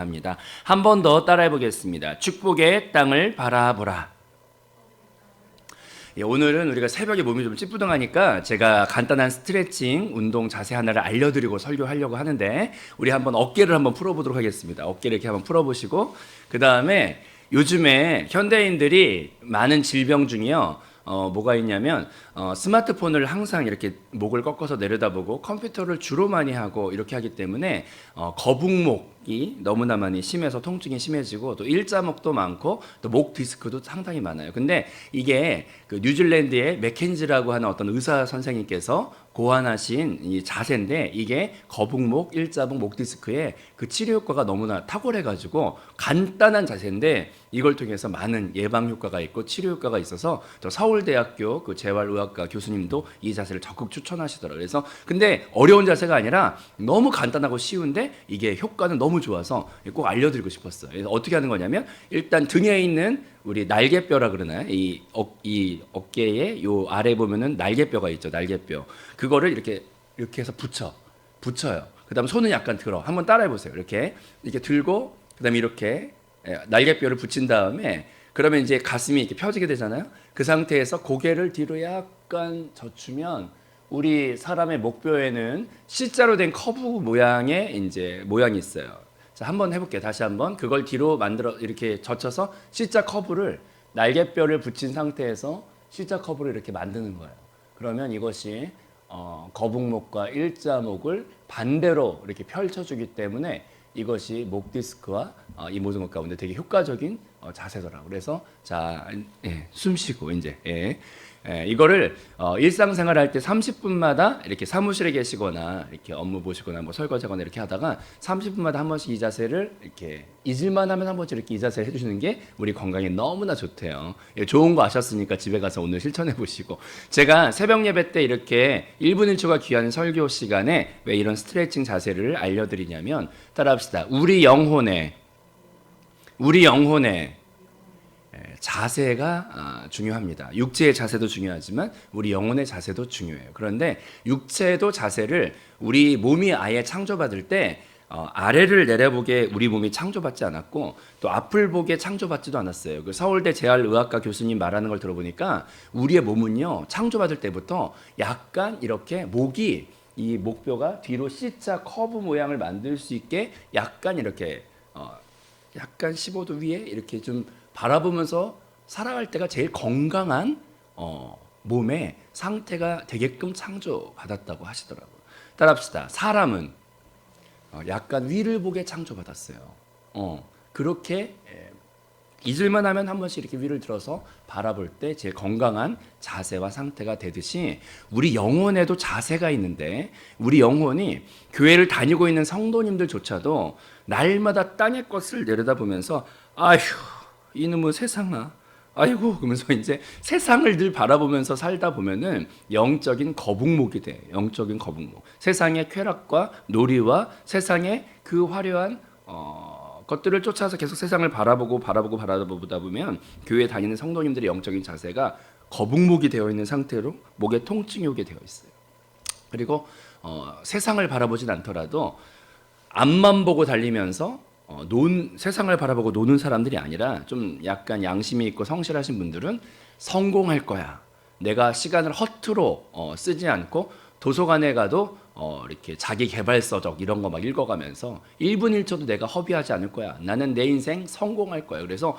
합니다. 한 번 더 따라해 보겠습니다. 축복의 땅을 바라보라. 오늘은 우리가 새벽에 몸이 좀 찌뿌둥하니까 제가 간단한 스트레칭 운동 자세 하나를 알려드리고 설교하려고 하는데, 우리 한번 어깨를 한번 풀어보도록 하겠습니다. 어깨를 이렇게 한번 풀어보시고, 그 다음에 요즘에 현대인들이 많은 질병 중에요, 뭐가 있냐면 스마트폰을 항상 이렇게 목을 꺾어서 내려다보고 컴퓨터를 주로 많이 하고 이렇게 하기 때문에 거북목이 너무나 많이 심해서 통증이 심해지고, 또 일자목도 많고 또 목 디스크도 상당히 많아요. 근데 이게 그 뉴질랜드의 맥켄지라고 하는 어떤 의사 선생님께서 고안하신 이 자세인데, 이게 거북목, 일자목, 목 디스크의 그 치료 효과가 너무나 탁월해가지고 간단한 자세인데 이걸 통해서 많은 예방 효과가 있고 치료 효과가 있어서 저 서울대학교 그 재활의학과 교수님도 이 자세를 적극 추천하시더라고요. 그래서 근데 어려운 자세가 아니라 너무 간단하고 쉬운데 이게 효과는 너무 좋아서 꼭 알려드리고 싶었어요. 그래서 어떻게 하는 거냐면, 일단 등에 있는 우리 날개뼈라 그러나요? 이 어깨에 요 아래 보면은 날개뼈가 있죠. 날개뼈. 그거를 이렇게 해서 붙여요. 그다음 손은 약간 들어. 한번 따라해 보세요. 이렇게 들고, 그다음에 이렇게 날개뼈를 붙인 다음에, 그러면 이제 가슴이 이렇게 펴지게 되잖아요. 그 상태에서 고개를 뒤로 약간 젖추면 우리 사람의 목뼈에는 C자로 된 커브 모양의 이제 모양이 있어요. 자, 한번 해볼게요. 다시 한번 그걸 뒤로 만들어 이렇게 젖혀서 C자 커브를, 날개뼈를 붙인 상태에서 C자 커브를 이렇게 만드는 거예요. 그러면 이것이 거북목과 일자목을 반대로 이렇게 펼쳐주기 때문에 이것이 목 디스크와 이 모든 것 가운데 되게 효과적인 자세더라고요. 그래서 자, 숨 쉬고 이제 이거를 일상생활 할 때 30분마다 이렇게 사무실에 계시거나 이렇게 업무 보시거나 뭐 설거지하거나 이렇게 하다가 30분마다 한 번씩 이 자세를 이렇게 잊을만 하면 한 번씩 이렇게 이 자세를 해주시는 게 우리 건강에 너무나 좋대요. 좋은 거 아셨으니까 집에 가서 오늘 실천해 보시고, 제가 새벽 예배 때 이렇게 1분 1초가 귀한 설교 시간에 왜 이런 스트레칭 자세를 알려드리냐면, 따라합시다. 우리 영혼에 자세가 중요합니다. 육체의 자세도 중요하지만 우리 영혼의 자세도 중요해요. 그런데 육체도 자세를, 우리 몸이 아예 창조받을 때 아래를 내려보게 우리 몸이 창조받지 않았고, 또 앞을 보게 창조받지도 않았어요. 그 서울대 재활의학과 교수님 말하는 걸 들어보니까 우리의 몸은요, 창조받을 때부터 약간 이렇게 목이, 이 목뼈가 뒤로 C자 커브 모양을 만들 수 있게 약간 이렇게 약간 15도 위에 이렇게 좀 바라보면서 살아갈 때가 제일 건강한 몸의 상태가 되게끔 창조받았다고 하시더라고요. 따라합시다. 사람은 약간 위를 보게 창조받았어요. 그렇게 잊을만 하면 한 번씩 이렇게 위를 들어서 바라볼 때 제일 건강한 자세와 상태가 되듯이, 우리 영혼에도 자세가 있는데, 우리 영혼이 교회를 다니고 있는 성도님들조차도 날마다 땅의 것을 내려다보면서 아휴 이놈의 세상아, 아이고 그러면서 이제 세상을 늘 바라보면서 살다 보면은 영적인 거북목이 돼. 영적인 거북목. 세상의 쾌락과 놀이와 세상의 그 화려한 것들을 쫓아서 계속 세상을 바라보다 보면 교회 다니는 성도님들의 영적인 자세가 거북목이 되어 있는 상태로 목에 통증이 오게 되어 있어요. 그리고 세상을 바라보진 않더라도 앞만 보고 달리면서 세상을 바라보고 노는 사람들이 아니라, 좀 약간 양심이 있고 성실하신 분들은 성공할 거야, 내가 시간을 허투루 쓰지 않고 도서관에 가도 이렇게 자기 개발서적 이런 거 막 읽어가면서 1분 1초도 내가 허비하지 않을 거야, 나는 내 인생 성공할 거야, 그래서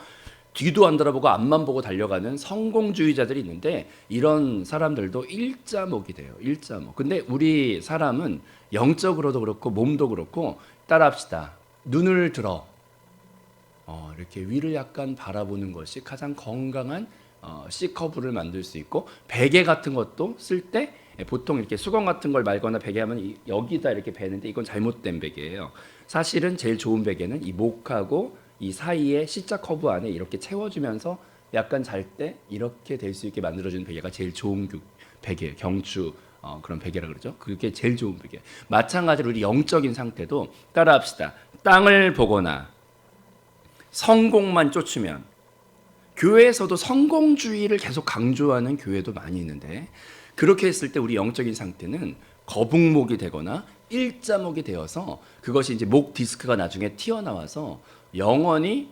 뒤도 안 돌아보고 앞만 보고 달려가는 성공주의자들이 있는데, 이런 사람들도 일자목이 돼요. 일자목. 근데 우리 사람은 영적으로도 그렇고 몸도 그렇고, 따라합시다. 눈을 들어 이렇게 위를 약간 바라보는 것이 가장 건강한 C커브를 만들 수 있고, 베개 같은 것도 쓸 때 보통 이렇게 수건 같은 걸 말거나 베개하면 여기다 이렇게 베는데, 이건 잘못된 베개예요. 사실은 제일 좋은 베개는 이 목하고 이 사이에 C자 커브 안에 이렇게 채워주면서 약간 잘 때 이렇게 될 수 있게 만들어주는 베개가 제일 좋은 베개예요. 경추 그런 베개라 그러죠. 그게 제일 좋은 베개. 마찬가지로 우리 영적인 상태도 따라합시다. 땅을 보거나 성공만 쫓으면, 교회에서도 성공주의를 계속 강조하는 교회도 많이 있는데, 그렇게 했을 때 우리 영적인 상태는 거북목이 되거나 일자목이 되어서 그것이 이제 목 디스크가 나중에 튀어나와서 영원히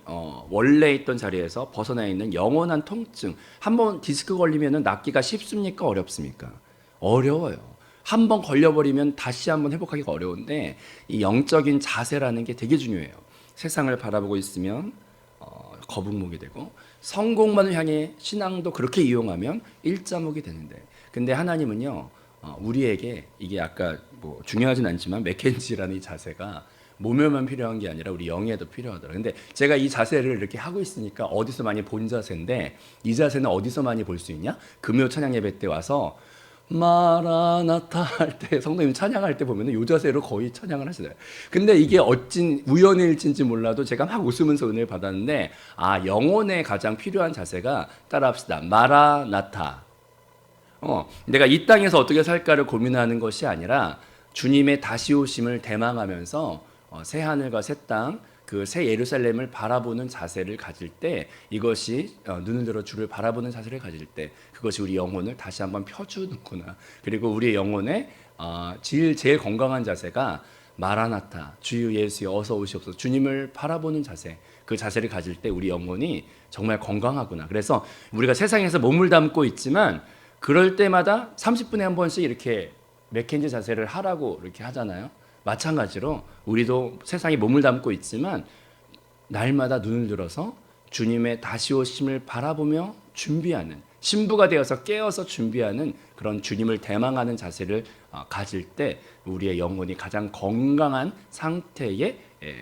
원래 있던 자리에서 벗어나 있는 영원한 통증. 한번 디스크 걸리면은 낫기가 쉽습니까? 어렵습니까? 어려워요. 한번 걸려버리면 다시 한번 회복하기가 어려운데 이 영적인 자세라는 게 되게 중요해요. 세상을 바라보고 있으면 거북목이 되고 성공만을 향해 신앙도 그렇게 이용하면 일자목이 되는데 근데 하나님은요 우리에게 이게 아까 뭐 중요하진 않지만 맥켄지라는 이 자세가 몸에만 필요한 게 아니라 우리 영에도 필요하더라고요. 근데 제가 이 자세를 이렇게 하고 있으니까 어디서 많이 본 자세인데 이 자세는 어디서 많이 볼 수 있냐? 금요 찬양 예배 때 와서 마라나타 할 때 성도님 찬양할 때 보면은 요 자세로 거의 찬양을 하시더라고요. 근데 이게 어찐 우연일진지 몰라도 제가 막 웃으면서 은혜를 받았는데 영혼에 가장 필요한 자세가 따라합시다. 마라나타. 내가 이 땅에서 어떻게 살까를 고민하는 것이 아니라 주님의 다시 오심을 대망하면서 새 하늘과 새 땅, 그 새 예루살렘을 바라보는 자세를 가질 때 이것이 눈을 들어 주를 바라보는 자세를 가질 때 그것이 우리 영혼을 다시 한번 펴주는구나. 그리고 우리의 영혼의 제일 건강한 자세가 마라나타, 주유 예수여 어서 오시옵소서, 주님을 바라보는 자세. 그 자세를 가질 때 우리 영혼이 정말 건강하구나. 그래서 우리가 세상에서 몸을 담고 있지만 그럴 때마다 30분에 한 번씩 이렇게 맥켄지 자세를 하라고 이렇게 하잖아요. 마찬가지로 우리도 세상에 몸을 담고 있지만 날마다 눈을 들어서 주님의 다시 오심을 바라보며 준비하는, 신부가 되어서 깨어서 준비하는 그런 주님을 대망하는 자세를 가질 때 우리의 영혼이 가장 건강한 상태의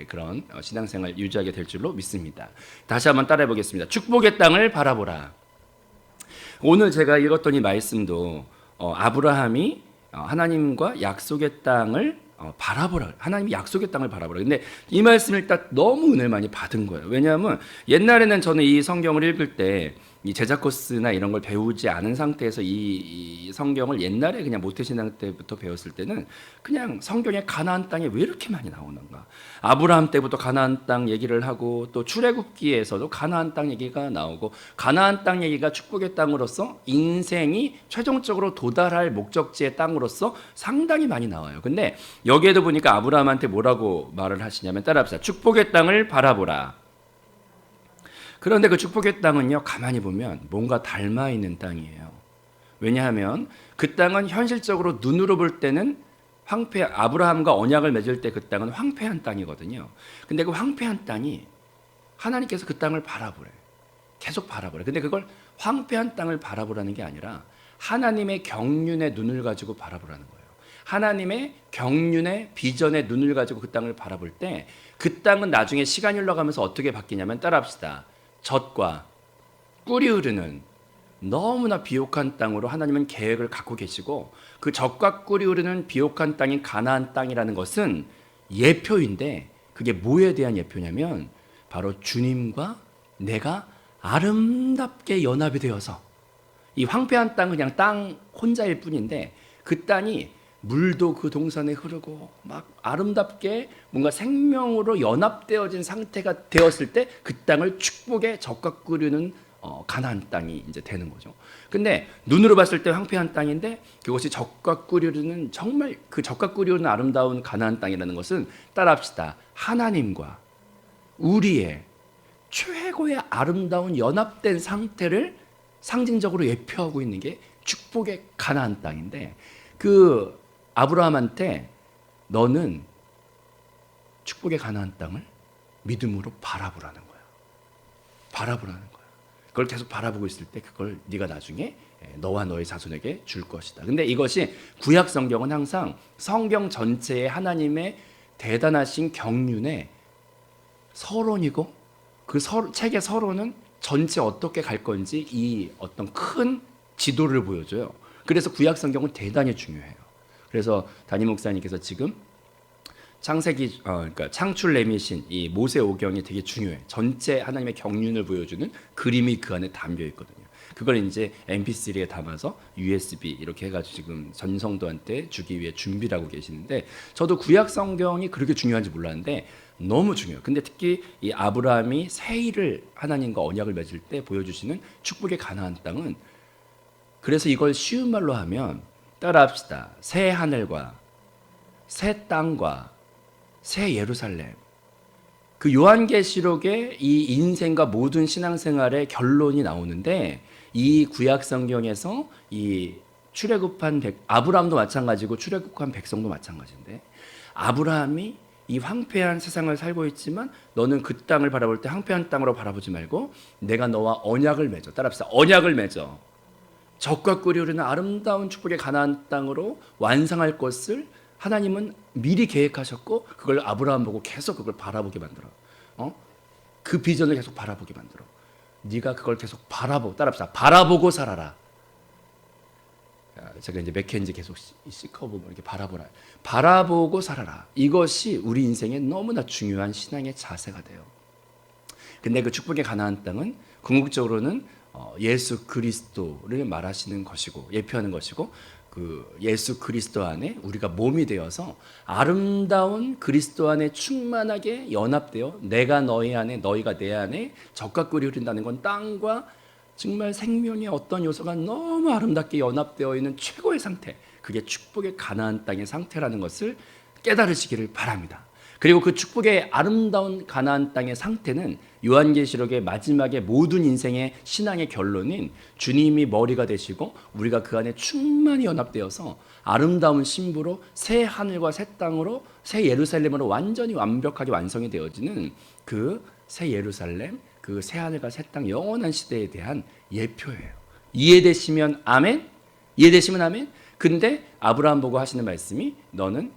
그런 신앙생활 유지하게 될 줄로 믿습니다. 다시 한번 따라해 보겠습니다. 축복의 땅을 바라보라. 오늘 제가 읽었던 이 말씀도 아브라함이 하나님과 약속의 땅을 바라보라. 하나님이 약속의 땅을 바라보라. 근데 이 말씀을 딱 너무 은혜를 많이 받은 거예요. 왜냐하면 옛날에는 저는 이 성경을 읽을 때 이 제자 코스나 이런 걸 배우지 않은 상태에서 이 성경을 옛날에 그냥 모태신앙 때부터 배웠을 때는 그냥 성경에 가나안 땅이 왜 이렇게 많이 나오는가. 아브라함 때부터 가나안 땅 얘기를 하고 또 출애굽기에서도 가나안 땅 얘기가 나오고 가나안 땅 얘기가 축복의 땅으로서 인생이 최종적으로 도달할 목적지의 땅으로서 상당히 많이 나와요. 근데 여기에도 보니까 아브라함한테 뭐라고 말을 하시냐면 따라합시다. 축복의 땅을 바라보라. 그런데 그 축복의 땅은요, 가만히 보면 뭔가 닮아 있는 땅이에요. 왜냐하면 그 땅은 현실적으로 눈으로 볼 때는 아브라함과 언약을 맺을 때 그 땅은 황폐한 땅이거든요. 근데 그 황폐한 땅이 하나님께서 그 땅을 바라보래. 계속 바라보래. 근데 그걸 황폐한 땅을 바라보라는 게 아니라 하나님의 경륜의 눈을 가지고 바라보라는 거예요. 하나님의 경륜의 비전의 눈을 가지고 그 땅을 바라볼 때 그 땅은 나중에 시간이 흘러가면서 어떻게 바뀌냐면 따라합시다. 젖과 꿀이 흐르는 너무나 비옥한 땅으로 하나님은 계획을 갖고 계시고 그 젖과 꿀이 흐르는 비옥한 땅인 가나안 땅이라는 것은 예표인데 그게 뭐에 대한 예표냐면 바로 주님과 내가 아름답게 연합이 되어서 이 황폐한 땅은 그냥 땅 혼자일 뿐인데 그 땅이 물도 그 동산에 흐르고 막 아름답게 뭔가 생명으로 연합되어진 상태가 되었을 때 그 땅을 축복의 젖과 꿀이는 가나안 땅이 이제 되는 거죠. 근데 눈으로 봤을 때 황폐한 땅인데 그것이 젖과 꿀이는 정말 그 젖과 꿀이는 아름다운 가나안 땅이라는 것은 따라합시다. 하나님과 우리의 최고의 아름다운 연합된 상태를 상징적으로 예표하고 있는 게 축복의 가나안 땅인데 그 아브라함한테 너는 축복의 가나안 땅을 믿음으로 바라보라는 거야. 바라보라는 거야. 그걸 계속 바라보고 있을 때 그걸 네가 나중에 너와 너의 자손에게 줄 것이다. 근데 이것이 구약 성경은 항상 성경 전체의 하나님의 대단하신 경륜의 서론이고 그 책의 서론은 전체 어떻게 갈 건지 이 어떤 큰 지도를 보여줘요. 그래서 구약 성경은 대단히 중요해요. 그래서 담임 목사님께서 지금 창세기 그러니까 창출 내미신 이 모세 오경이 되게 중요해. 전체 하나님의 경륜을 보여주는 그림이 그 안에 담겨 있거든요. 그걸 이제 MP3에 담아서 USB 이렇게 해가지고 지금 전 성도한테 주기 위해 준비를 하고 계시는데 저도 구약 성경이 그렇게 중요한지 몰랐는데 너무 중요해요. 근데 특히 이 아브라함이 새 일을 하나님과 언약을 맺을 때 보여주시는 축복의 가나안 땅은 그래서 이걸 쉬운 말로 하면 따라합시다. 새 하늘과 새 땅과 새 예루살렘. 그 요한계시록에 이 인생과 모든 신앙생활의 결론이 나오는데, 이 구약 성경에서 이 출애굽한 아브라함도 마찬가지고 출애굽한 백성도 마찬가지인데, 아브라함이 이 황폐한 세상을 살고 있지만 너는 그 땅을 바라볼 때 황폐한 땅으로 바라보지 말고 내가 너와 언약을 맺어. 따라합시다. 언약을 맺어. 적과 꿀이 흐르는 아름다운 축복의 가나안 땅으로 완성할 것을 하나님은 미리 계획하셨고, 그걸 아브라함 보고 계속 그걸 바라보게 만들어. 그 비전을 계속 바라보게 만들어. 네가 그걸 계속 따라합시다. 바라보고 살아라. 제가 이제 맥켄지 계속 시커보면 이렇게 바라보고 살아라. 이것이 우리 인생에 너무나 중요한 신앙의 자세가 돼요. 근데 그 축복의 가나안 땅은 궁극적으로는 예수 그리스도를 말하시는 것이고, 예표하는 것이고, 그 예수 그리스도 안에 우리가 몸이 되어서 아름다운 그리스도 안에 충만하게 연합되어 내가 너희 안에 너희가 내 안에 적과 꿀이 흐른다는 건 땅과 정말 생명의 어떤 요소가 너무 아름답게 연합되어 있는 최고의 상태, 그게 축복의 가나안 땅의 상태라는 것을 깨달으시기를 바랍니다. 그리고 그 축복의 아름다운 가나안 땅의 상태는 요한계시록의 마지막에 모든 인생의 신앙의 결론인 주님이 머리가 되시고 우리가 그 안에 충만히 연합되어서 아름다운 신부로 새 하늘과 새 땅으로 새 예루살렘으로 완전히 완벽하게 완성이 되어지는 그 새 예루살렘, 그 새 하늘과 새 땅 영원한 시대에 대한 예표예요. 이해되시면 아멘? 이해되시면 아멘? 근데 아브라함 보고 하시는 말씀이 너는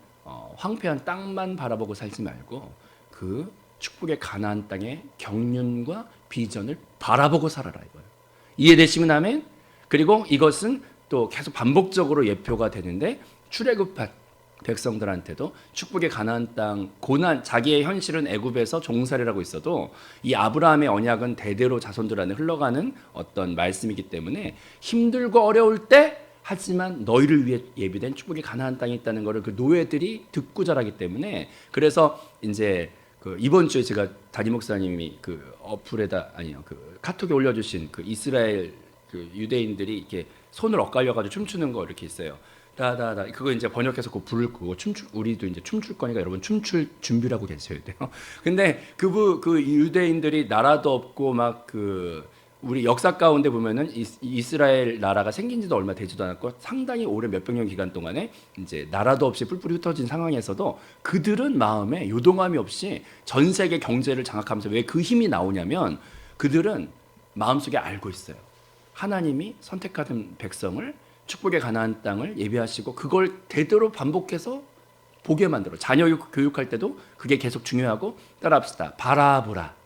황폐한 땅만 바라보고 살지 말고 그 축복의 가나안 땅의 경륜과 비전을 바라보고 살아라 이거예요. 이해되시면 아멘? 그리고 이것은 또 계속 반복적으로 예표가 되는데, 출애굽한 백성들한테도 축복의 가나안 땅 고난, 자기의 현실은 애굽에서 종살이라고 있어도 이 아브라함의 언약은 대대로 자손들 안에 흘러가는 어떤 말씀이기 때문에 힘들고 어려울 때 하지만 너희를 위해 예비된 축복의 가나안 땅이 있다는 것을 그 노예들이 듣고 자라기 때문에, 그래서 이제 그 이번 주에 제가 담임 목사님이 그 어플에다 그 카톡에 올려주신 그 이스라엘 그 유대인들이 이렇게 손을 엇갈려 가지고 춤추는 거 이렇게 있어요. 다다다 그거 이제 번역해서 그 불을 끄고 우리도 이제 춤출 거니까 여러분 춤출 준비를 하고 계셔야 돼요. 근데 그 유대인들이 나라도 없고 막 그 우리 역사 가운데 보면은 이스라엘 나라가 생긴지도 얼마 되지도 않았고 상당히 오래 몇백 년 기간 동안에 이제 나라도 없이 뿔뿔이 흩어진 상황에서도 그들은 마음에 요동함이 없이 전 세계 경제를 장악하면서, 왜 그 힘이 나오냐면 그들은 마음속에 알고 있어요. 하나님이 선택받은 백성을 축복의 가나안 땅을 예비하시고 그걸 대대로 반복해서 보게 만들어. 자녀 교육할 때도 그게 계속 중요하고, 따라합시다. 바라보라.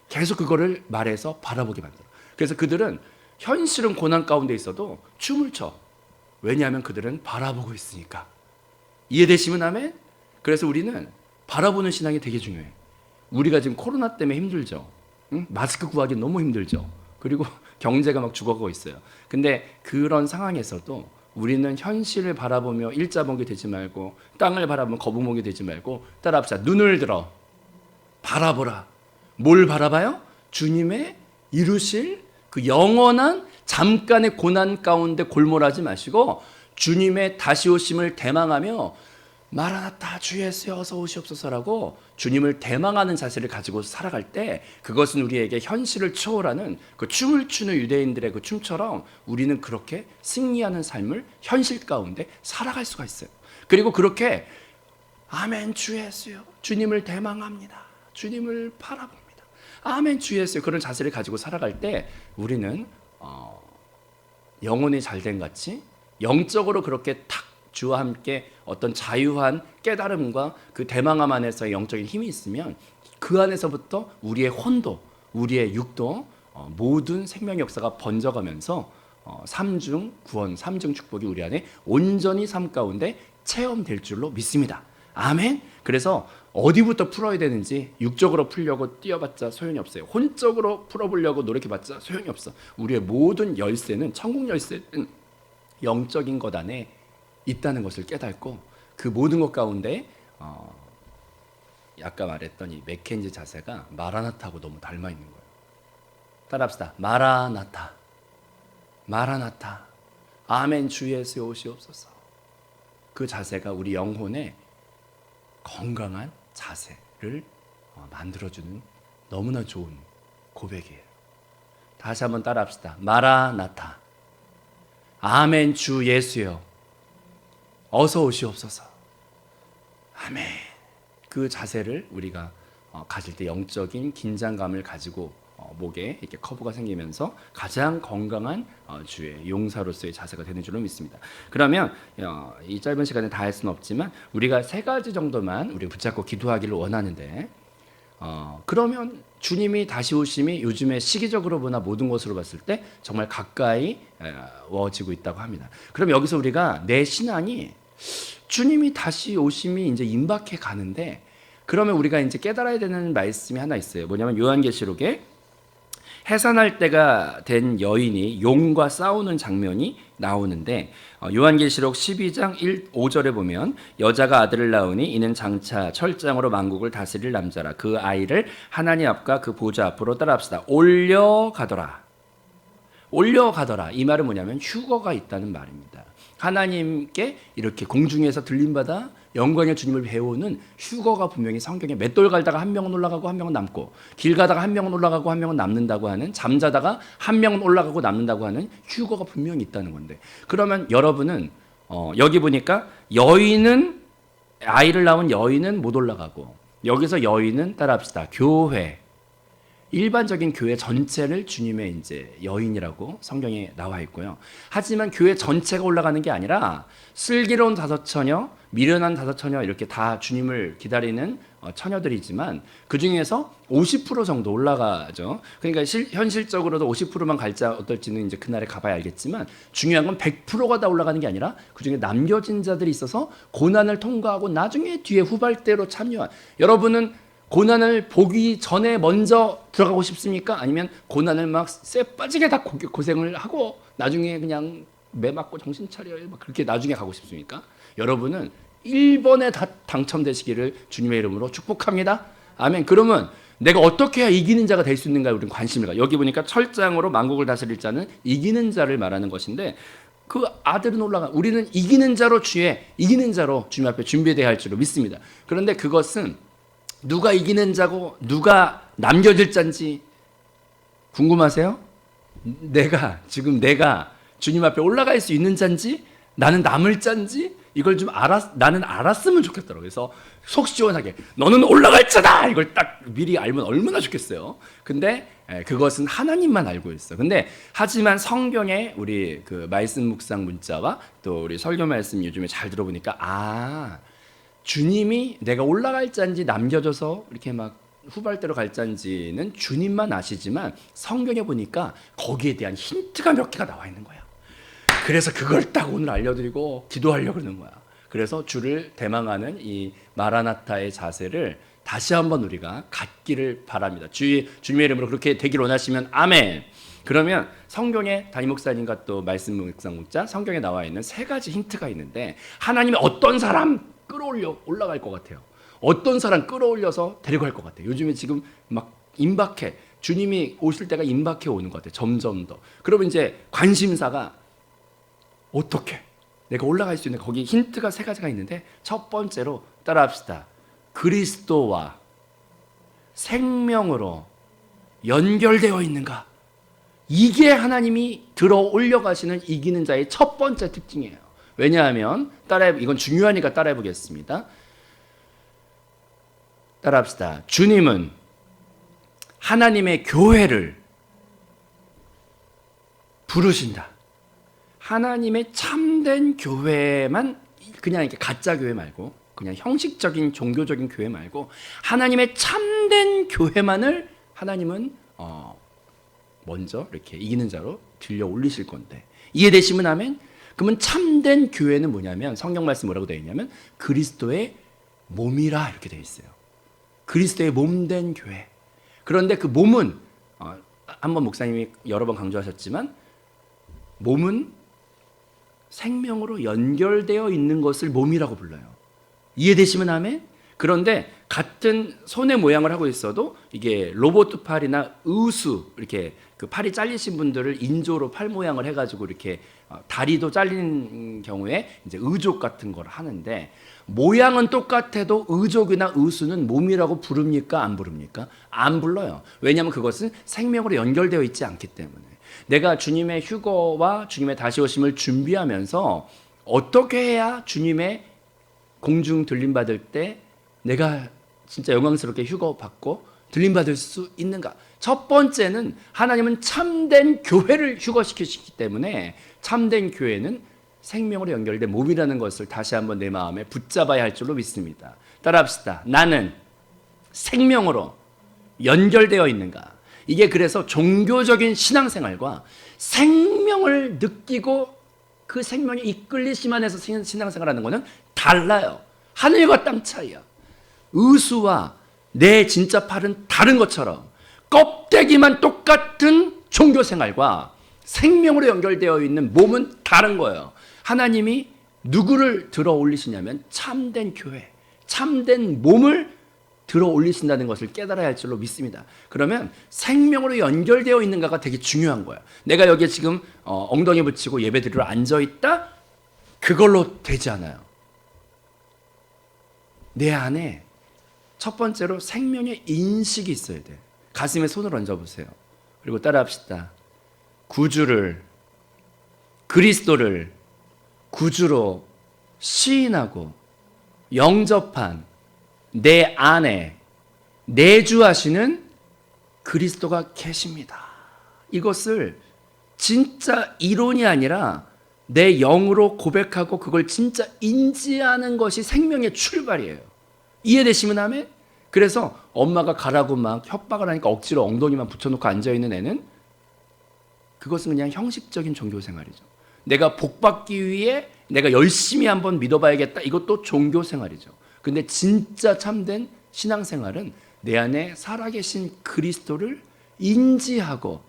계속 그거를 말해서 바라보게 만들어. 그래서 그들은 현실은 고난 가운데 있어도 춤을 춰. 왜냐하면 그들은 바라보고 있으니까. 이해되시면 아멘? 그래서 우리는 바라보는 신앙이 되게 중요해. 우리가 지금 코로나 때문에 힘들죠. 응? 마스크 구하기 너무 힘들죠. 그리고 경제가 막 죽어가고 있어요. 근데 그런 상황에서도 우리는 현실을 바라보며 일자봉이 되지 말고, 땅을 바라보며 거북목이 되지 말고, 따라합시다. 눈을 들어 바라보라. 뭘 바라봐요? 주님의 이루실 그 영원한 잠깐의 고난 가운데 골몰하지 마시고 주님의 다시 오심을 대망하며 마라나타 주 예수 어서 오시옵소서라고 주님을 대망하는 자세를 가지고 살아갈 때, 그것은 우리에게 현실을 초월하는 그 춤을 추는 유대인들의 그 춤처럼 우리는 그렇게 승리하는 삶을 현실 가운데 살아갈 수가 있어요. 그리고 그렇게 아멘 주 예수요, 주님을 대망합니다, 주님을 바라봅니다, 아멘 주 예수요, 그런 자세를 가지고 살아갈 때 우리는 영혼이 잘된 같이 영적으로 그렇게 탁 주와 함께 어떤 자유한 깨달음과 그 대망함 안에서의 영적인 힘이 있으면 그 안에서부터 우리의 혼도, 우리의 육도, 모든 생명 역사가 번져가면서 삼중 구원, 삼중 축복이 우리 안에 온전히 삶 가운데 체험될 줄로 믿습니다. 아멘. 그래서 어디부터 풀어야 되는지 육적으로 풀려고 뛰어봤자 소용이 없어요. 혼적으로 풀어보려고 노력해봤자 소용이 없어. 우리의 모든 열쇠는, 천국 열쇠는 영적인 것 안에 있다는 것을 깨닫고 그 모든 것 가운데 아까 말했던 이 맥켄지 자세가 마라나타하고 너무 닮아 있는 거예요. 따라합시다. 마라나타. 아멘 주 예수 오시옵소서. 그 자세가 우리 영혼의 건강한 자세를 만들어주는 너무나 좋은 고백이에요. 다시 한번 따라합시다. 마라나타. 아멘. 주 예수여 어서 오시옵소서. 아멘. 그 자세를 우리가 가질 때 영적인 긴장감을 가지고 목에 이렇게 커브가 생기면서 가장 건강한 주의 용사로서의 자세가 되는 줄로 믿습니다. 그러면 이 짧은 시간에 다 할 수는 없지만 우리가 세 가지 정도만 우리 붙잡고 기도하기를 원하는데, 그러면 주님이 다시 오심이 요즘에 시기적으로 보나 모든 것으로 봤을 때 정말 가까이 워지고 있다고 합니다. 그럼 여기서 우리가 내 신앙이 주님이 다시 오심이 이제 임박해 가는데, 그러면 우리가 이제 깨달아야 되는 말씀이 하나 있어요. 뭐냐면 요한계시록에 해산할 때가 된 여인이 용과 싸우는 장면이 나오는데, 요한계시록 12장 5절에 보면 여자가 아들을 낳으니 이는 장차 철장으로 만국을 다스릴 남자라. 그 아이를 하나님 앞과 그 보좌 앞으로 따라합시다. 올려가더라. 올려가더라. 이 말은 뭐냐면 휴거가 있다는 말입니다. 하나님께 이렇게 공중에서 들림받아 영광의 주님을 배우는 휴거가 분명히 성경에 맷돌 갈다가 한 명은 올라가고 한 명은 남고, 길 가다가 한 명은 올라가고 한 명은 남는다고 하는, 잠자다가 한 명은 올라가고 남는다고 하는 휴거가 분명히 있다는 건데, 그러면 여러분은 여기 보니까 여인은, 아이를 낳은 여인은 못 올라가고, 여기서 여인은 따라합시다. 교회, 일반적인 교회 전체를 주님의 이제 여인이라고 성경에 나와 있고요. 하지만 교회 전체가 올라가는 게 아니라 슬기로운 다섯 처녀, 미련한 다섯 처녀, 이렇게 다 주님을 기다리는 처녀들이지만 그 중에서 50% 정도 올라가죠. 그러니까 현실적으로도 50%만 갈지 어떨지는 이제 그날에 가봐야 알겠지만, 중요한 건 100%가 다 올라가는 게 아니라 그 중에 남겨진 자들이 있어서 고난을 통과하고 나중에 뒤에 후발대로 참여한, 여러분은 고난을 보기 전에 먼저 들어가고 싶습니까? 아니면 고난을 막 쎄 빠지게 다 고생을 하고 나중에 그냥 매 맞고 정신 차려요, 막 그렇게 나중에 가고 싶습니까? 여러분은 1번에 다 당첨되시기를 주님의 이름으로 축복합니다. 아멘. 그러면 내가 어떻게 해야 이기는 자가 될 수 있는가, 우리는 관심을 가. 여기 보니까 철장으로 만국을 다스릴 자는 이기는 자를 말하는 것인데, 그 아들은 올라가, 우리는 이기는 자로 이기는 자로 주님 앞에 준비되어야 할 줄로 믿습니다. 그런데 그것은 누가 이기는 자고 누가 남겨질 자인지 궁금하세요? 내가 주님 앞에 올라갈 수 있는 자인지, 나는 남을 자인지, 이걸 좀 나는 알았으면 좋겠더라고요. 그래서 속 시원하게 너는 올라갈 자다, 이걸 딱 미리 알면 얼마나 좋겠어요. 근데 그것은 하나님만 알고 있어. 근데 하지만 성경에 우리 그 말씀 묵상 문자와 또 우리 설교 말씀 요즘에 잘 들어보니까, 주님이 내가 올라갈 자인지 남겨져서 이렇게 막 후발대로 갈 자인지는 주님만 아시지만, 성경에 보니까 거기에 대한 힌트가 몇 개가 나와 있는 거야. 그래서 그걸 딱 오늘 알려드리고 기도하려고 그러는 거야. 그래서 주를 대망하는 이 마라나타의 자세를 다시 한번 우리가 갖기를 바랍니다. 주님의 이름으로 그렇게 되기를 원하시면 아멘. 그러면 성경에 담임 목사님과 또 말씀 묵상 문자, 성경에 나와 있는 세 가지 힌트가 있는데, 하나님이 어떤 사람 끌어올려 올라갈 것 같아요. 어떤 사람 끌어올려서 데려갈 것 같아요. 요즘에 지금 막 임박해, 주님이 오실 때가 임박해 오는 것 같아요. 점점 더. 그러면 이제 관심사가 어떻게 내가 올라갈 수 있는, 거기 힌트가 세 가지가 있는데, 첫 번째로 따라합시다. 그리스도와 생명으로 연결되어 있는가. 이게 하나님이 들어 올려가시는 이기는 자의 첫 번째 특징이에요. 왜냐하면 이건 중요하니까 따라해 보겠습니다. 따라합시다. 주님은 하나님의 교회를 부르신다. 하나님의 참된 교회만, 그냥 이렇게 가짜 교회 말고, 그냥 형식적인 종교적인 교회 말고, 하나님의 참된 교회만을 하나님은 먼저 이렇게 이기는 자로 들려 올리실 건데, 이해되시면 아멘. 그러면 참된 교회는 뭐냐면, 성경 말씀 뭐라고 되어 있냐면 그리스도의 몸이라 이렇게 되어 있어요. 그리스도의 몸된 교회. 그런데 그 몸은 한번 목사님이 여러 번 강조하셨지만, 몸은 생명으로 연결되어 있는 것을 몸이라고 불러요. 이해되시면 아멘. 그런데 같은 손의 모양을 하고 있어도 이게 로봇 팔이나 의수 이렇게 그 팔이 잘리신 분들을 인조로 팔 모양을 해가지고 이렇게 다리도 잘린 경우에 이제 의족 같은 걸 하는데, 모양은 똑같아도 의족이나 의수는 몸이라고 부릅니까? 안 부릅니까? 안 불러요. 왜냐하면 그것은 생명으로 연결되어 있지 않기 때문에. 내가 주님의 휴거와 주님의 다시 오심을 준비하면서 어떻게 해야 주님의 공중 들림 받을 때 내가 진짜 영광스럽게 휴거 받고 들림 받을 수 있는가? 첫 번째는 하나님은 참된 교회를 휴거시키시기 때문에 참된 교회는 생명으로 연결된 몸이라는 것을 다시 한번 내 마음에 붙잡아야 할 줄로 믿습니다. 따라합시다. 나는 생명으로 연결되어 있는가? 이게 그래서 종교적인 신앙생활과 생명을 느끼고 그 생명이 이끌리심 안에서 신앙생활하는 것은 달라요. 하늘과 땅 차이야. 의수와 내 진짜 팔은 다른 것처럼 껍데기만 똑같은 종교생활과 생명으로 연결되어 있는 몸은 다른 거예요. 하나님이 누구를 들어 올리시냐면 참된 교회, 참된 몸을 들어 올리신다는 것을 깨달아야 할 줄로 믿습니다. 그러면 생명으로 연결되어 있는가가 되게 중요한 거야. 내가 여기에 지금 엉덩이 붙이고 예배드리러 앉아있다? 그걸로 되지 않아요. 내 안에 첫 번째로 생명의 인식이 있어야 돼. 가슴에 손을 얹어보세요. 그리고 따라합시다. 구주를, 그리스도를 구주로 시인하고 영접한 내 안에 내주하시는 그리스도가 계십니다. 이것을 진짜 이론이 아니라 내 영으로 고백하고 그걸 진짜 인지하는 것이 생명의 출발이에요. 이해되시면 아멘? 그래서 엄마가 가라고 막 협박을 하니까 억지로 엉덩이만 붙여놓고 앉아있는 애는 그것은 그냥 형식적인 종교생활이죠. 내가 복받기 위해 내가 열심히 한번 믿어봐야겠다. 이것도 종교생활이죠. 근데 진짜 참된 신앙생활은 내 안에 살아계신 그리스도를 인지하고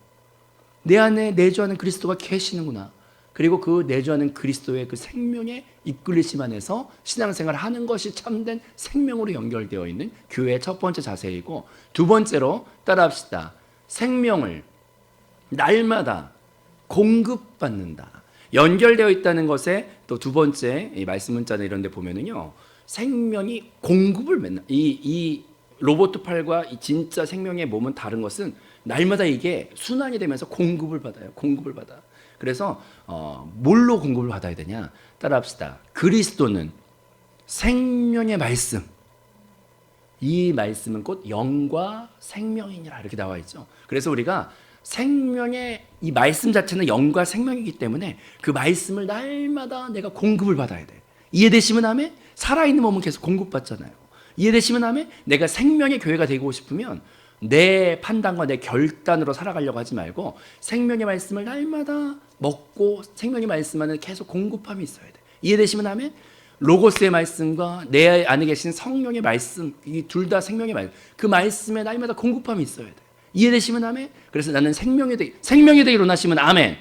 내 안에 내주하는 그리스도가 계시는구나. 그리고 그 내주하는 그리스도의 그 생명의 이끌리심 안에서 신앙생활을 하는 것이 참된 생명으로 연결되어 있는 교회의 첫 번째 자세이고, 두 번째로 따라합시다. 생명을 날마다 공급받는다. 연결되어 있다는 것에 또 두 번째 이 말씀 문자나 이런 데 보면은요, 생명이 공급을 맨날 이 로봇 팔과 이 진짜 생명의 몸은 다른 것은 날마다 이게 순환이 되면서 공급을 받아요. 공급을 받아. 그래서 뭘로 공급을 받아야 되냐? 따라합시다. 그리스도는 생명의 말씀. 이 말씀은 곧 영과 생명이니라 이렇게 나와 있죠. 그래서 우리가 생명의 이 말씀 자체는 영과 생명이기 때문에 그 말씀을 날마다 내가 공급을 받아야 돼. 이해되시면 아멘? 살아있는 몸은 계속 공급받잖아요. 이해되시면 아멘? 내가 생명의 교회가 되고 싶으면 내 판단과 내 결단으로 살아가려고 하지 말고 생명의 말씀을 날마다 먹고 생명의 말씀 안에 계속 공급함이 있어야 돼. 이해되시면 아멘? 로고스의 말씀과 내 안에 계신 성령의 말씀, 이 둘 다 생명의 말씀, 그 말씀에 날마다 공급함이 있어야 돼. 이해되시면 아멘? 그래서 나는 생명이 되기로 나시면 아멘.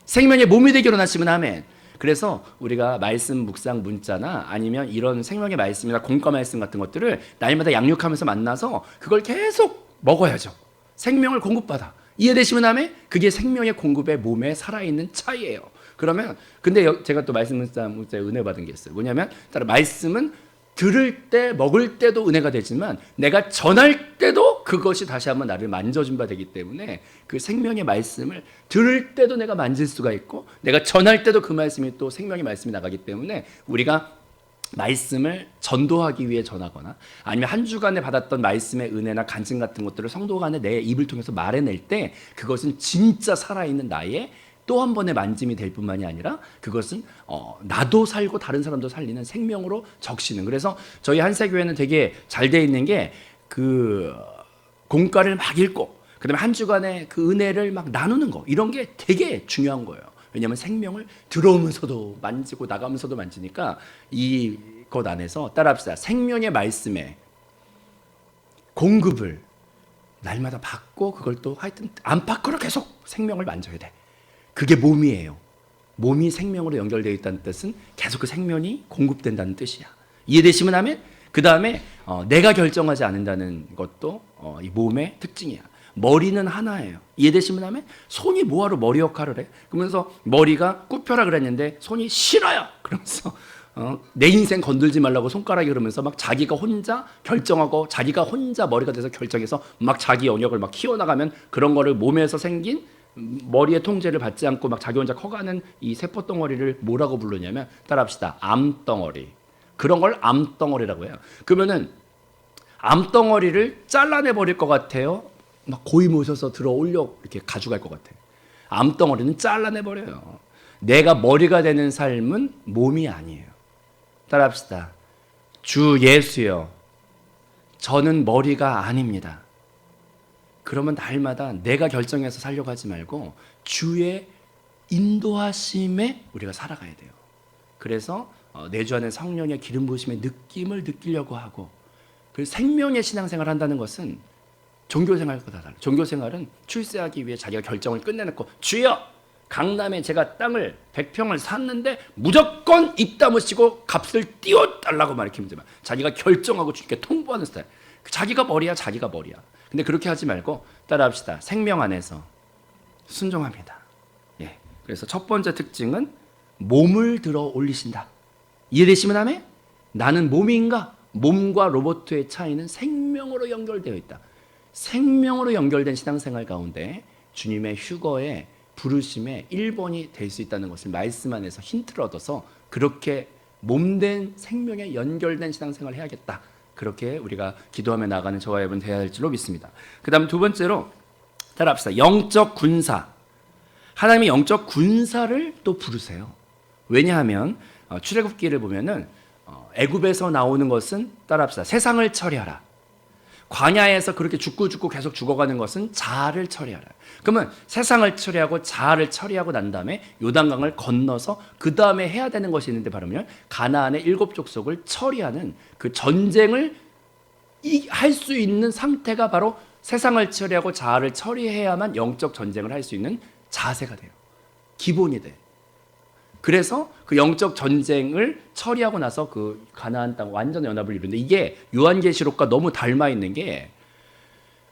생명의 몸이 되기로 나시면 아멘. 그래서 우리가 말씀 묵상 문자나 아니면 이런 생명의 말씀이나 공과 말씀 같은 것들을 날마다 양육하면서 만나서 그걸 계속 먹어야죠. 생명을 공급받아. 이해되시면 아멘? 그게 생명의 공급에 몸에 살아있는 차이예요. 그러면 근데 제가 또 말씀 문자에 은혜 받은 게 있어요. 뭐냐면 따라 말씀은 들을 때 먹을 때도 은혜가 되지만 내가 전할 때도 그것이 다시 한번 나를 만져준 바 되기 때문에 그 생명의 말씀을 들을 때도 내가 만질 수가 있고 내가 전할 때도 그 말씀이 또 생명의 말씀이 나가기 때문에 우리가 말씀을 전도하기 위해 전하거나 아니면 한 주간에 받았던 말씀의 은혜나 간증 같은 것들을 성도 간에 내 입을 통해서 말해낼 때 그것은 진짜 살아있는 나의 또 한 번의 만짐이 될 뿐만이 아니라 그것은 나도 살고 다른 사람도 살리는 생명으로 적시는. 그래서 저희 한세교회는 되게 잘 돼 있는 게 그 공과를 막 읽고 그다음에 한 주간에 그 은혜를 막 나누는 거 이런 게 되게 중요한 거예요. 왜냐하면 생명을 들어오면서도 만지고 나가면서도 만지니까 이것 안에서 따라합시다. 생명의 말씀에 공급을 날마다 받고 그걸 또 하여튼 안팎으로 계속 생명을 만져야 돼. 그게 몸이에요. 몸이 생명으로 연결되어 있다는 뜻은 계속 그 생명이 공급된다는 뜻이야. 이해되시면 하면 그 다음에 내가 결정하지 않는다는 것도 이 몸의 특징이야. 머리는 하나예요. 이해되시면 하면 손이 뭐하러 머리 역할을 해? 그러면서 머리가 굽혀라 그랬는데 손이 싫어요. 그러면서 내 인생 건들지 말라고 손가락이 그러면서 막 자기가 혼자 결정하고 자기가 혼자 머리가 돼서 결정해서 막 자기 영역을 막 키워나가면 그런 거를 몸에서 생긴 머리의 통제를 받지 않고 막 자기 혼자 커가는 이 세포 덩어리를 뭐라고 부르냐면 따라합시다. 암덩어리. 그런 걸 암덩어리라고 해요. 그러면은 암덩어리를 잘라내 버릴 것 같아요. 막 고이 모셔서 들어 올려 이렇게 가져갈 것 같아요. 암덩어리는 잘라내 버려요. 내가 머리가 되는 삶은 몸이 아니에요. 따라합시다. 주 예수여, 저는 머리가 아닙니다. 그러면 날마다 내가 결정해서 살려고 하지 말고 주의 인도하심에 우리가 살아가야 돼요. 그래서 내주 안에 성령의 기름 부으심의 느낌을 느끼려고 하고, 그 생명의 신앙생활을 한다는 것은 종교생활과 달라요. 종교생활은 출세하기 위해 자기가 결정을 끝내놓고 주여 강남에 제가 땅을 100평을 샀는데 무조건 입 다무시고 값을 띄워달라고 말이키면 자기가 결정하고 주님께 통보하는 스타일. 자기가 머리야, 자기가 머리야. 근데 그렇게 하지 말고 따라합시다. 생명 안에서 순종합니다. 예. 그래서 첫 번째 특징은 몸을 들어 올리신다. 이해되시면 하면 나는 몸인가? 몸과 로봇의 차이는 생명으로 연결되어 있다. 생명으로 연결된 신앙생활 가운데 주님의 휴거에 부르심의 1번이 될 수 있다는 것을 말씀 안에서 힌트를 얻어서 그렇게 몸된 생명에 연결된 신앙생활을 해야겠다. 그렇게 우리가 기도하며 나가는 저와 여러분 되어야 할 줄로 믿습니다. 그 다음 두 번째로 따라합시다. 영적 군사. 하나님이 영적 군사를 또 부르세요. 왜냐하면 출애굽기를 보면은 애굽에서 나오는 것은 따라합시다. 세상을 처리하라. 광야에서 그렇게 죽고 계속 죽어가는 것은 자아를 처리하라. 그러면 세상을 처리하고 자아를 처리하고 난 다음에 요단강을 건너서 그 다음에 해야 되는 것이 있는데 바로면 가나안의 7 족속을 처리하는 그 전쟁을 할 수 있는 상태가 바로 세상을 처리하고 자아를 처리해야만 영적 전쟁을 할 수 있는 자세가 돼요. 기본이 돼. 그래서 그 영적 전쟁을 처리하고 나서 그 가나안 땅 완전 연합을 이루는데 이게 요한계시록과 너무 닮아 있는 게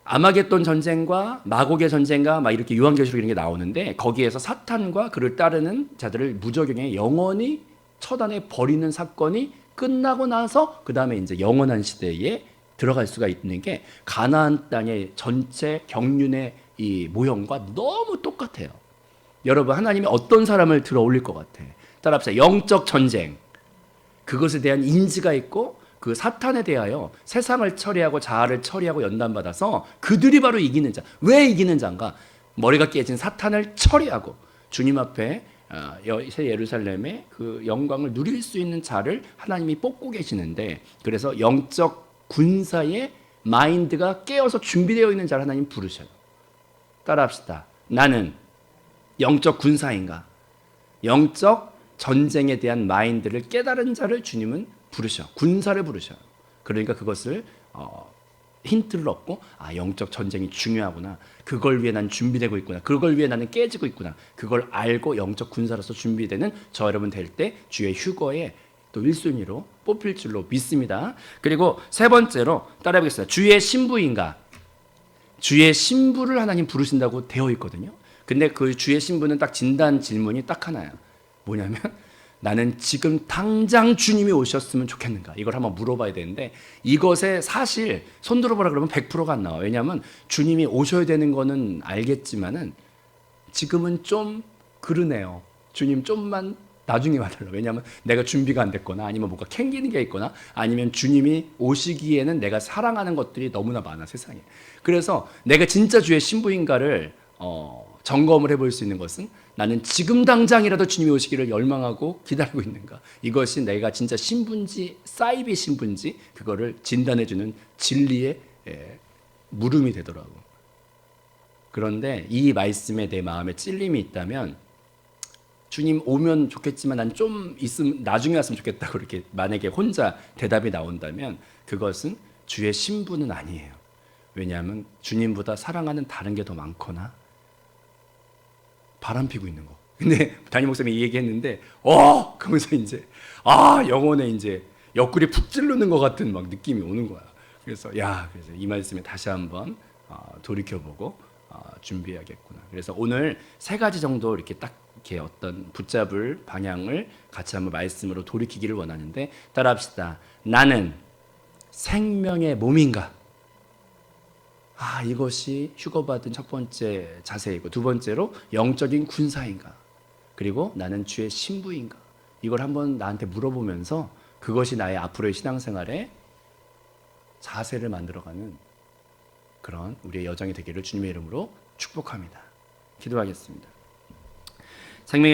아마겟돈 전쟁과 마곡의 전쟁과 막 이렇게 요한계시록 이런 게 나오는데 거기에서 사탄과 그를 따르는 자들을 무적용에 영원히 처단해 버리는 사건이 끝나고 나서 그 다음에 이제 영원한 시대에 들어갈 수가 있는 게 가나안 땅의 전체 경륜의 이 모형과 너무 똑같아요. 여러분 하나님이 어떤 사람을 들어 올릴 것 같아? 따라합시다. 영적 전쟁. 그것에 대한 인지가 있고 그 사탄에 대하여 세상을 처리하고 자아를 처리하고 연단받아서 그들이 바로 이기는 자. 왜 이기는 자인가? 머리가 깨진 사탄을 처리하고 주님 앞에 새 예루살렘의 그 영광을 누릴 수 있는 자를 하나님이 뽑고 계시는데 그래서 영적 군사의 마인드가 깨어서 준비되어 있는 자를 하나님 부르셔요. 따라합시다. 나는 영적 군사인가? 영적 전쟁에 대한 마인드를 깨달은 자를 주님은 부르셔. 군사를 부르셔요. 그러니까 그것을 힌트를 얻고 영적 전쟁이 중요하구나. 그걸 위해 난 준비되고 있구나. 그걸 위해 나는 깨지고 있구나. 그걸 알고 영적 군사로서 준비되는 저 여러분 될 때 주의 휴거에 또 1순위로 뽑힐 줄로 믿습니다. 그리고 세 번째로 따라해보겠습니다. 주의 신부인가? 주의 신부를 하나님 부르신다고 되어 있거든요. 근데 그 주의 신부는 딱 진단 질문이 딱 하나야. 뭐냐면 나는 지금 당장 주님이 오셨으면 좋겠는가? 이걸 한번 물어봐야 되는데 이것에 사실 손 들어보라 그러면 100%가 안 나와. 왜냐하면 주님이 오셔야 되는 거는 알겠지만은 지금은 좀 그러네요. 주님 좀만 나중에 와달라. 왜냐하면 내가 준비가 안 됐거나 아니면 뭔가 캥기는 게 있거나 아니면 주님이 오시기에는 내가 사랑하는 것들이 너무나 많아 세상에. 그래서 내가 진짜 주의 신부인가를 점검을 해볼 수 있는 것은 나는 지금 당장이라도 주님이 오시기를 열망하고 기다리고 있는가. 이것이 내가 진짜 신부인지 사이비 신부인지 그거를 진단해주는 진리의 물음이 되더라고. 그런데 이 말씀에 내 마음에 찔림이 있다면 주님 오면 좋겠지만 난 좀 있으면 나중에 왔으면 좋겠다고 이렇게 만약에 혼자 대답이 나온다면 그것은 주의 신부는 아니에요. 왜냐하면 주님보다 사랑하는 다른 게 더 많거나 바람 피고 있는 거. 근데 담임 목사님이 이 얘기했는데 그러면서 이제 영혼에 이제 옆구리 푹 찌르는 것 같은 막 느낌이 오는 거야. 그래서 이 말씀에 다시 한번 돌이켜보고 준비해야겠구나. 그래서 오늘 세 가지 정도 이렇게 딱 이렇게 어떤 붙잡을 방향을 같이 한번 말씀으로 돌이키기를 원하는데 따라합시다. 나는 생명의 몸인가? 이것이 휴거받은 첫 번째 자세이고, 두 번째로 영적인 군사인가? 그리고 나는 주의 신부인가? 이걸 한번 나한테 물어보면서 그것이 나의 앞으로의 신앙생활에 자세를 만들어가는 그런 우리의 여정이 되기를 주님의 이름으로 축복합니다. 기도하겠습니다. 생명의